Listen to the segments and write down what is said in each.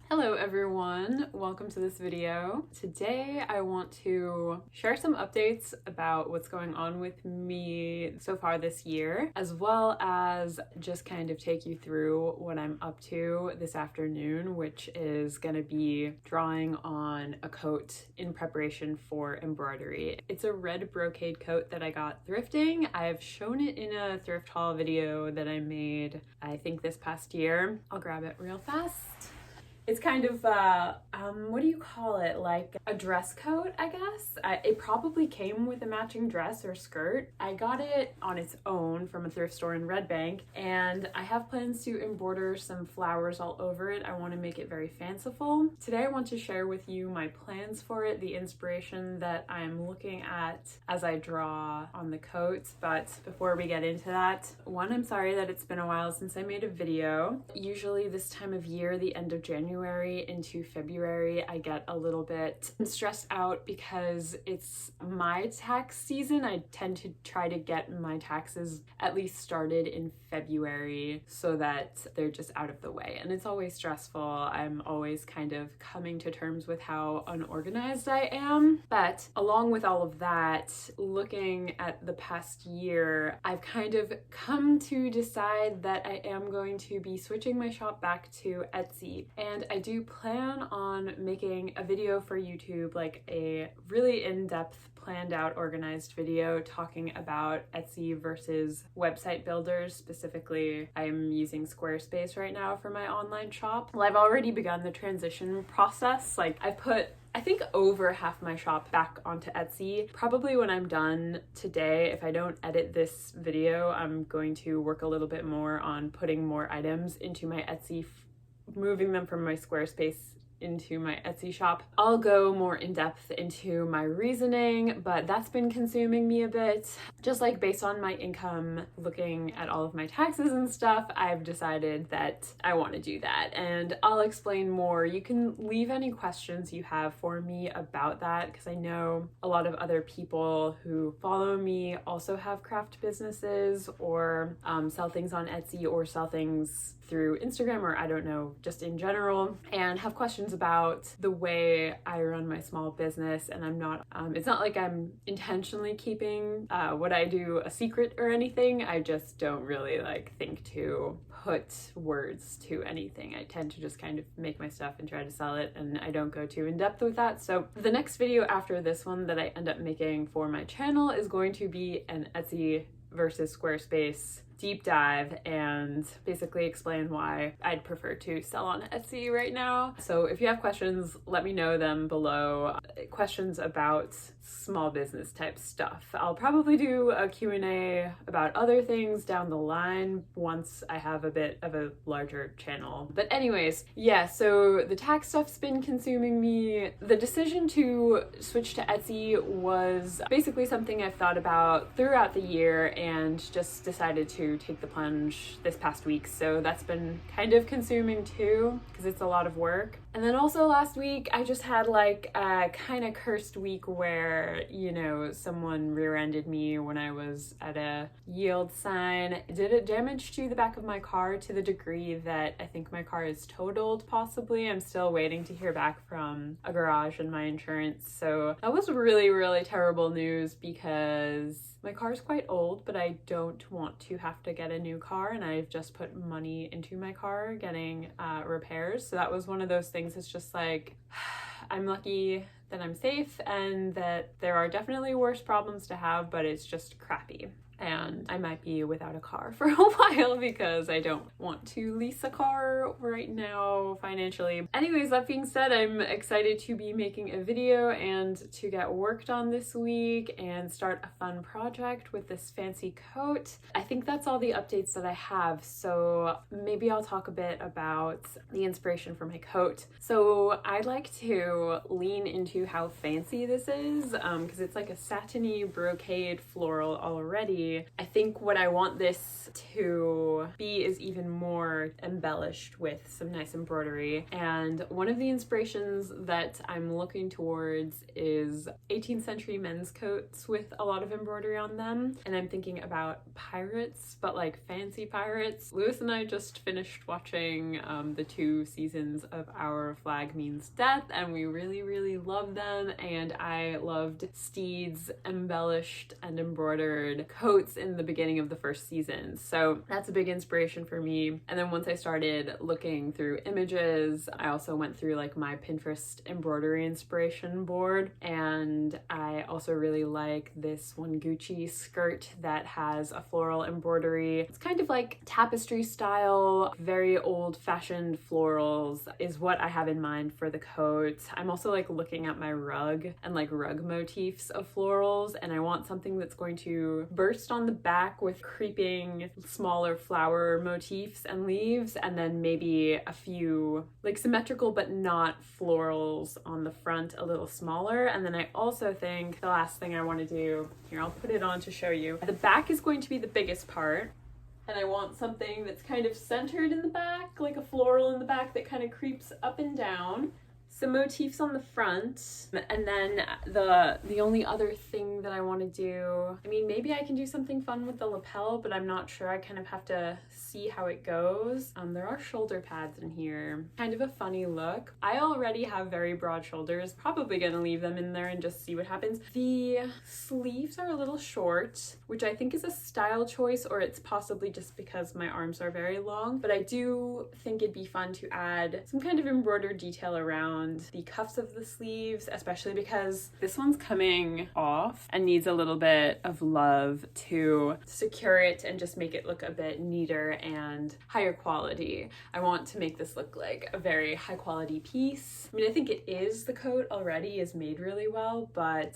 Hello everyone, welcome to this video. Today I want to share some updates about what's going on with me so far this year, as well as just kind of take you through what I'm up to this afternoon, which is going to be drawing on a coat in preparation for embroidery. It's a red brocade coat that I got thrifting. I've shown it in a thrift haul video that I made, I think this past year. I'll grab it real fast. It's kind of, what do you call it? Like a dress coat, I guess? It probably came with a matching dress or skirt. I got it on its own from a thrift store in Red Bank, and I have plans to embroider some flowers all over it. I want to make it very fanciful. Today I want to share with you my plans for it, the inspiration that I'm looking at as I draw on the coat. But before we get into that, one, I'm sorry that it's been a while since I made a video. Usually this time of year, the end of January into February, I get a little bit stressed out because it's my tax season. I tend to try to get my taxes at least started in February so that they're just out of the way. And it's always stressful. I'm always kind of coming to terms with how unorganized I am. But along with all of that, looking at the past year, I've kind of come to decide that I am going to be switching my shop back to Etsy. And I do plan on making a video for YouTube, like a really in-depth, planned out, organized video talking about Etsy versus website builders. Specifically, I'm using Squarespace right now for my online shop. Well, I've already begun the transition process. Like, I've put I think over half my shop back onto Etsy. Probably when I'm done today, if I don't edit this video, I'm going to work a little bit more on putting more items into my Etsy, moving them from my Squarespace into my Etsy shop. I'll go more in depth into my reasoning, but that's been consuming me a bit. Just like based on my income, looking at all of my taxes and stuff, I've decided that I want to do that, and I'll explain more. You can leave any questions you have for me about that, because I know a lot of other people who follow me also have craft businesses or sell things on Etsy or sell things through Instagram, or I don't know, just in general, and have questions about the way I run my small business. And I'm not, it's not like I'm intentionally keeping what I do a secret or anything. I just don't really think to put words to anything. I tend to just kind of make my stuff and try to sell it, and I don't go too in depth with that. So the next video after this one that I end up making for my channel is going to be an Etsy versus Squarespace deep dive and basically explain why I'd prefer to sell on Etsy right now. So if you have questions, let me know them below. Questions about small business type stuff. I'll probably do a Q&A about other things down the line once I have a bit of a larger channel. But anyways, yeah, so the tax stuff's been consuming me. The decision to switch to Etsy was basically something I've thought about throughout the year and just decided to take the plunge this past week. So that's been kind of consuming too, because it's a lot of work. And then also last week, I just had like a kind of cursed week where, you know, someone rear-ended me when I was at a yield sign. Did it damage to the back of my car to the degree that I think my car is totaled, possibly. I'm still waiting to hear back from a garage and my insurance. So that was really, really terrible news, because my car is quite old, but I don't want to have to get a new car, and I've just put money into my car getting repairs. So that was one of those things. It's just like, I'm lucky that I'm safe and that there are definitely worse problems to have, but it's just crappy. And I might be without a car for a while because I don't want to lease a car right now financially. Anyways, that being said, I'm excited to be making a video and to get worked on this week and start a fun project with this fancy coat. I think that's all the updates that I have. So maybe I'll talk a bit about the inspiration for my coat. So I'd like to lean into how fancy this is, because it's like a satiny brocade floral already. embroidery. I think what I want this to be is even more embellished with some nice embroidery. And one of the inspirations that I'm looking towards is 18th century men's coats with a lot of embroidery on them. And I'm thinking about pirates, but like fancy pirates. Lewis and I just finished watching the 2 seasons of Our Flag Means Death, and we really love them. And I loved Steed's embellished and embroidered coats in the beginning of the first season. So that's a big inspiration for me. And then once I started looking through images, I also went through like my Pinterest embroidery inspiration board, and I also really like this one Gucci skirt that has a floral embroidery. It's kind of like tapestry style, very old-fashioned florals is what I have in mind for the coat. I'm also like looking at my rug and like rug motifs of florals, and I want something that's going to burst on the back with creeping smaller flower motifs and leaves, and then maybe a few like symmetrical but not florals on the front, a little smaller. And then I also think the last thing I want to do, here I'll put it on to show you, the back is going to be the biggest part. And I want something that's kind of centered in the back, like a floral in the back that kind of creeps up and down. Some motifs on the front, and then the only other thing that I want to do, I mean, maybe I can do something fun with the lapel, but I'm not sure. I kind of have to see how it goes. There are shoulder pads in here, kind of a funny look. I already have very broad shoulders, probably gonna leave them in there and just see what happens. The sleeves are a little short, which I think is a style choice, or it's possibly just because my arms are very long, but I do think it'd be fun to add some kind of embroidered detail around the cuffs of the sleeves, especially because this one's coming off and needs a little bit of love to secure it and just make it look a bit neater and higher quality. I want to make this look like a very high quality piece. I mean, I think it is, the coat already is made really well, but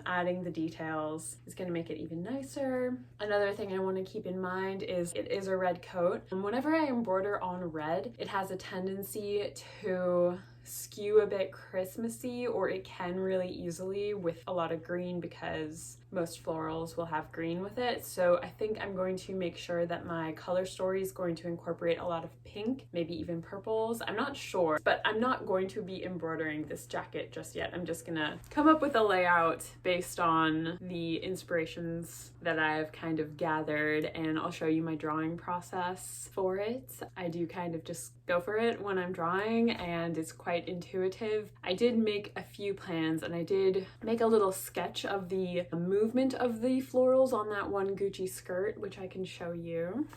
adding the details is going to make it even nicer. Another thing I want to keep in mind is it is a red coat, and whenever I embroider on red, it has a tendency to skew a bit Christmassy, or it can really easily with a lot of green because most florals will have green with it. So I think I'm going to make sure that my color story is going to incorporate a lot of pink, maybe even purples. I'm not sure, but I'm not going to be embroidering this jacket just yet. I'm just gonna come up with a layout based on the inspirations that I've kind of gathered, and I'll show you my drawing process for it. I do kind of just go for it when I'm drawing, and it's quite intuitive. I did make a few plans, and I did make a little sketch of the movement of the florals on that one Gucci skirt, which I can show you.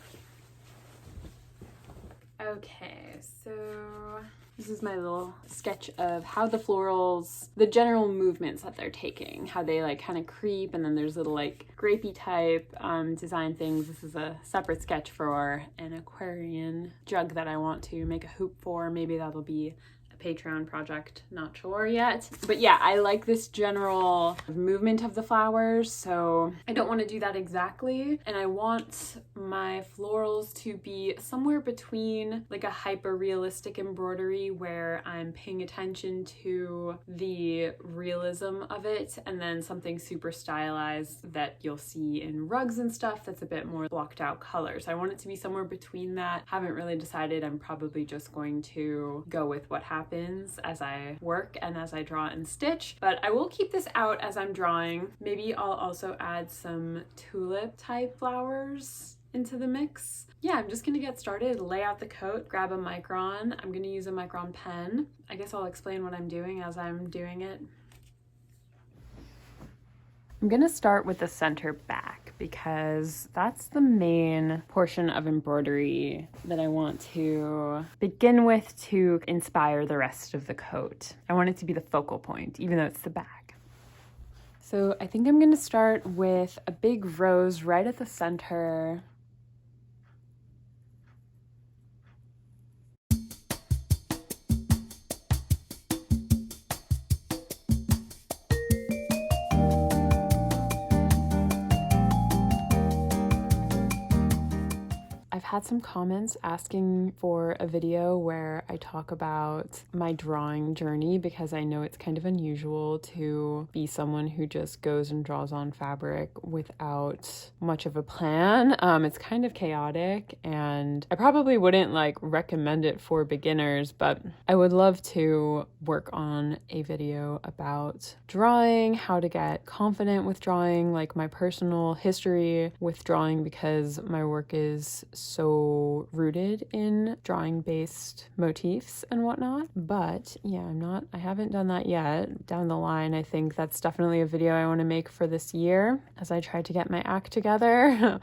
Okay, so this is my little sketch of how the florals, the general movements that they're taking, how they like kind of creep, and then there's little like grapey type design things. This is a separate sketch for an aquarium jug that I want to make a hoop for. Maybe that'll be Patreon project, not sure yet. But yeah, I like this general movement of the flowers, so I don't want to do that exactly. And I want my florals to be somewhere between like a hyper realistic embroidery where I'm paying attention to the realism of it, and then something super stylized that you'll see in rugs and stuff that's a bit more blocked out colors. I want it to be somewhere between that. Haven't really decided. I'm probably just going to go with what happens as I work and as I draw and stitch, but I will keep this out as I'm drawing. Maybe I'll also add some tulip type flowers into the mix. Yeah, I'm just gonna get started, lay out the coat, grab a micron. I'm gonna use a micron pen. I guess I'll explain what I'm doing as I'm doing it. I'm gonna start with the center back because that's the main portion of embroidery that I want to begin with to inspire the rest of the coat. I want it to be the focal point, even though it's the back. So I think I'm gonna start with a big rose right at the center. had some comments asking for a video where I talk about my drawing journey, because I know it's kind of unusual to be someone who just goes and draws on fabric without much of a plan. It's kind of chaotic, and I probably wouldn't like recommend it for beginners, but I would love to work on a video about drawing, how to get confident with drawing, like my personal history with drawing, because my work is so rooted in drawing based motifs and whatnot. But yeah, I haven't done that yet. Down the line, I think that's definitely a video I want to make for this year as I try to get my act together.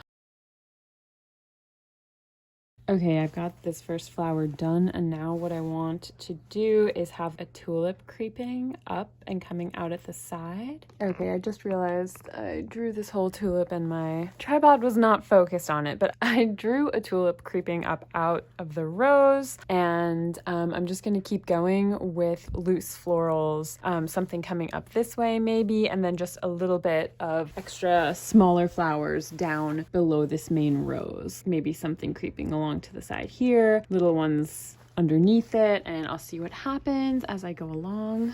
Okay, I've got this first flower done, and now what I want to do is have a tulip creeping up and coming out at the side. Okay, I just realized I drew this whole tulip and my tripod was not focused on it, but I drew a tulip creeping up out of the rose, and I'm just gonna keep going with loose florals, something coming up this way maybe, and then just a little bit of extra smaller flowers down below this main rose. Maybe something creeping along to the side here, little ones underneath it, and I'll see what happens as I go along.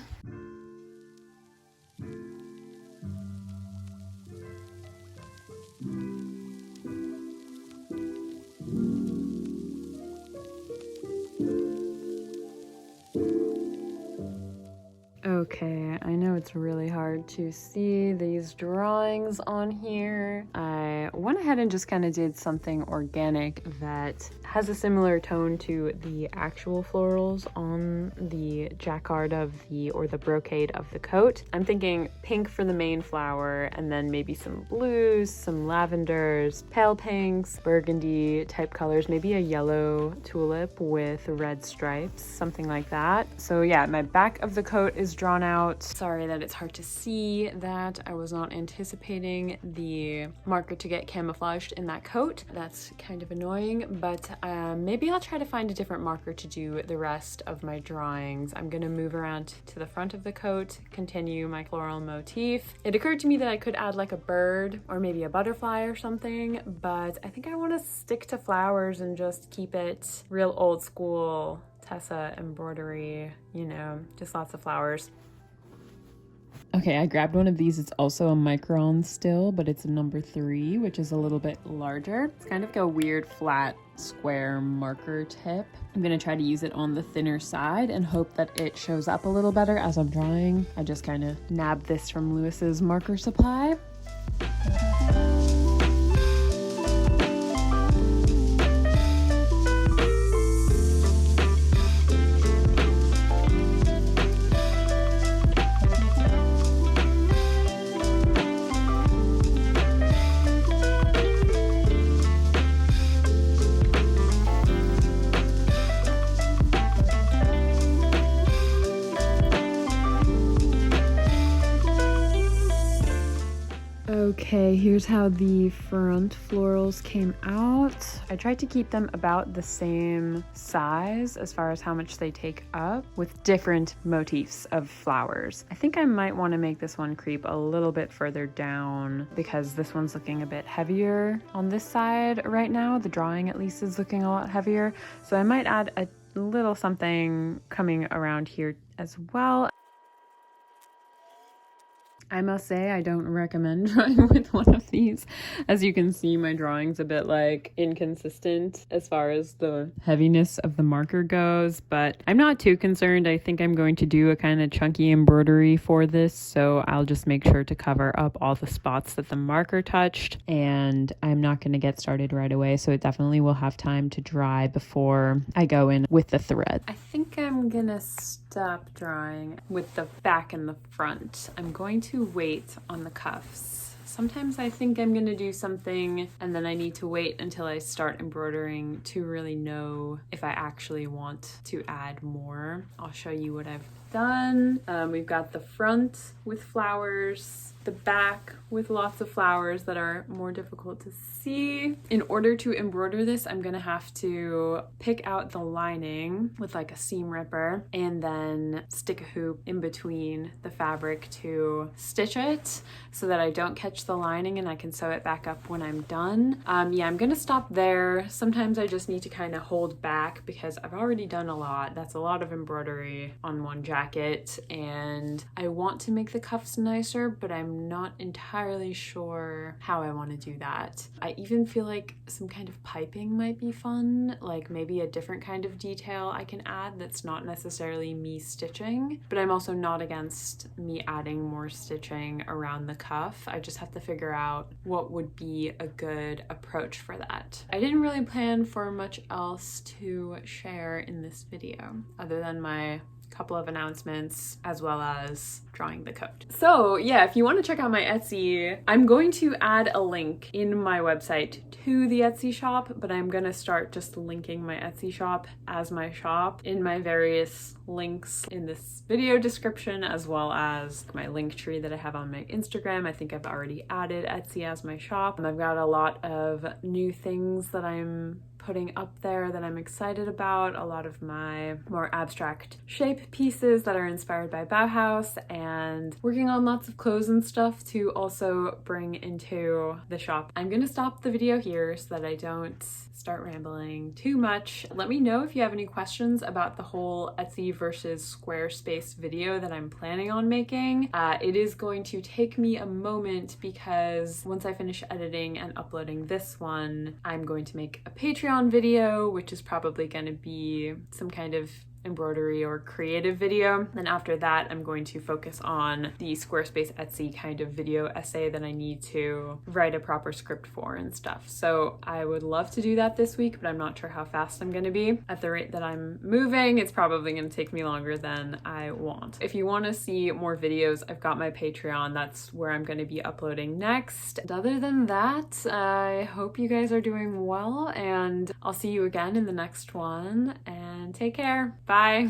Okay, I know it's really hard to see these drawings on here. I went ahead and just kind of did something organic that has a similar tone to the actual florals on the jacquard or the brocade of the coat. I'm thinking pink for the main flower, and then maybe some blues, some lavenders, pale pinks, burgundy type colors, maybe a yellow tulip with red stripes, something like that. So yeah, my back of the coat is drawn out. Sorry that it's hard to see that. I was not anticipating the marker to get camouflaged in that coat. That's kind of annoying, but maybe I'll try to find a different marker to do the rest of my drawings. I'm gonna move around to the front of the coat, continue my floral motif. It occurred to me that I could add like a bird or maybe a butterfly or something, but I think I want to stick to flowers and just keep it real old school Tessa embroidery, you know, just lots of flowers. Okay, I grabbed one of these. It's also a micron still, but it's a number 3, which is a little bit larger. It's kind of a weird flat square marker tip. I'm gonna try to use it on the thinner side and hope that it shows up a little better as I'm drawing. I just kind of nabbed this from Lewis's marker supply. Okay, here's how the front florals came out. I tried to keep them about the same size as far as how much they take up, with different motifs of flowers. I think I might want to make this one creep a little bit further down because this one's looking a bit heavier on this side right now. The drawing at least is looking a lot heavier. So I might add a little something coming around here as well. I must say I don't recommend drawing with one of these. As you can see, my drawing's a bit like inconsistent as far as the heaviness of the marker goes, but I'm not too concerned. I think I'm going to do a kind of chunky embroidery for this, so I'll just make sure to cover up all the spots that the marker touched, and I'm not going to get started right away, so it definitely will have time to dry before I go in with the thread. I think I'm gonna stop drawing with the back and the front. I'm going to wait on the cuffs. Sometimes I think I'm gonna do something and then I need to wait until I start embroidering to really know if I actually want to add more. I'll show you what I've done. We've got the front with flowers. the back with lots of flowers that are more difficult to see. In order to embroider this, I'm gonna have to pick out the lining with like a seam ripper and then stick a hoop in between the fabric to stitch it so that I don't catch the lining and I can sew it back up when I'm done. Yeah, I'm gonna stop there. Sometimes I just need to kind of hold back because I've already done a lot. That's a lot of embroidery on one jacket, and I want to make the cuffs nicer, but I'm not entirely sure how I want to do that. I even feel like some kind of piping might be fun, like maybe a different kind of detail I can add that's not necessarily me stitching, but I'm also not against me adding more stitching around the cuff. I just have to figure out what would be a good approach for that. I didn't really plan for much else to share in this video other than my couple of announcements as well as drawing the coat. So yeah, if you want to check out my Etsy, I'm going to add a link in my website to the Etsy shop, but I'm gonna start just linking my Etsy shop as my shop in my various links in this video description, as well as my link tree that I have on my Instagram. I think I've already added Etsy as my shop, and I've got a lot of new things that I'm putting up there that I'm excited about. A lot of my more abstract shape pieces that are inspired by Bauhaus, and working on lots of clothes and stuff to also bring into the shop. I'm gonna stop the video here so that I don't start rambling too much. Let me know if you have any questions about the whole Etsy versus Squarespace video that I'm planning on making. It is going to take me a moment because once I finish editing and uploading this one, I'm going to make a Patreon video, which is probably going to be some kind of embroidery or creative video. Then after that, I'm going to focus on the Squarespace Etsy kind of video essay that I need to write a proper script for and stuff. So I would love to do that this week, but I'm not sure how fast I'm going to be. At the rate that I'm moving, it's probably going to take me longer than I want. If you want to see more videos, I've got my Patreon. That's where I'm going to be uploading next. And other than that, I hope you guys are doing well, and I'll see you again in the next one, and take care. Bye.